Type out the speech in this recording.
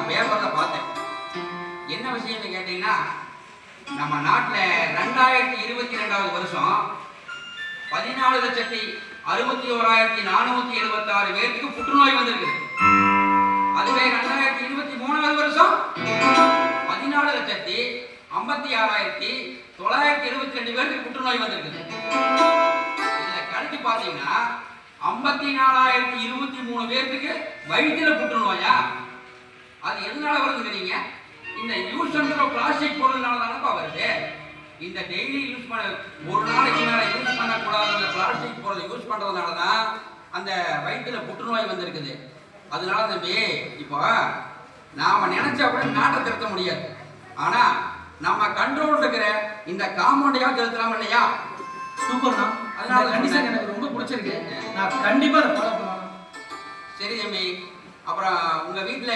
நான் பேப்பர்ல பார்த்தேன். என்ன விஷயம்னு கேட்டீங்கன்னா, நம்ம நாட்டில் 2022 வருஷம் 14,61,476 பேருக்கு புற்றுநோய் வந்திருக்குது. அதுவே 2023 வருஷம் 14,56,922 பேருக்கு புற்றுநோய் வந்திருக்குது. இதுல கணக்கு பாத்தீங்கன்னா 54,023 பேருக்கு வயிற்றுல புற்றுநோயா? அது எதனால வருதுங்கிறீங்க? இந்த யூஸ் பண்ற பிளாஸ்டிக் பொருள்னால தானப்பா வருது. இந்த டெய்லி யூஸ் பண்ண ஒரு நாளைக்கு மேல யூஸ் பண்ணக்கூடாத அந்த பிளாஸ்டிக் பொருள் யூஸ் பண்றதுனால தான் அந்த வயிற்றுல புற்றுநோய் வந்திருக்குது. அதனால தம்பி, இப்போ நாம நினைச்சா கூட நாட்டை திருத்த முடியாது. ஆனா நம்ம கண்ட்ரோல் இருக்கிற இந்த காம்பவுண்டையா திருத்தலாம் இல்லையா? சூப்பர்ண்ணா. அதனால கண்டிஷன் எனக்கு ரொம்ப பிடிச்சிருக்கு. நான் கண்டிப்பா அதை ஃபாலோ பண்ணுவேன். சரி தம்பி, அப்புறம் உங்க வீட்டுல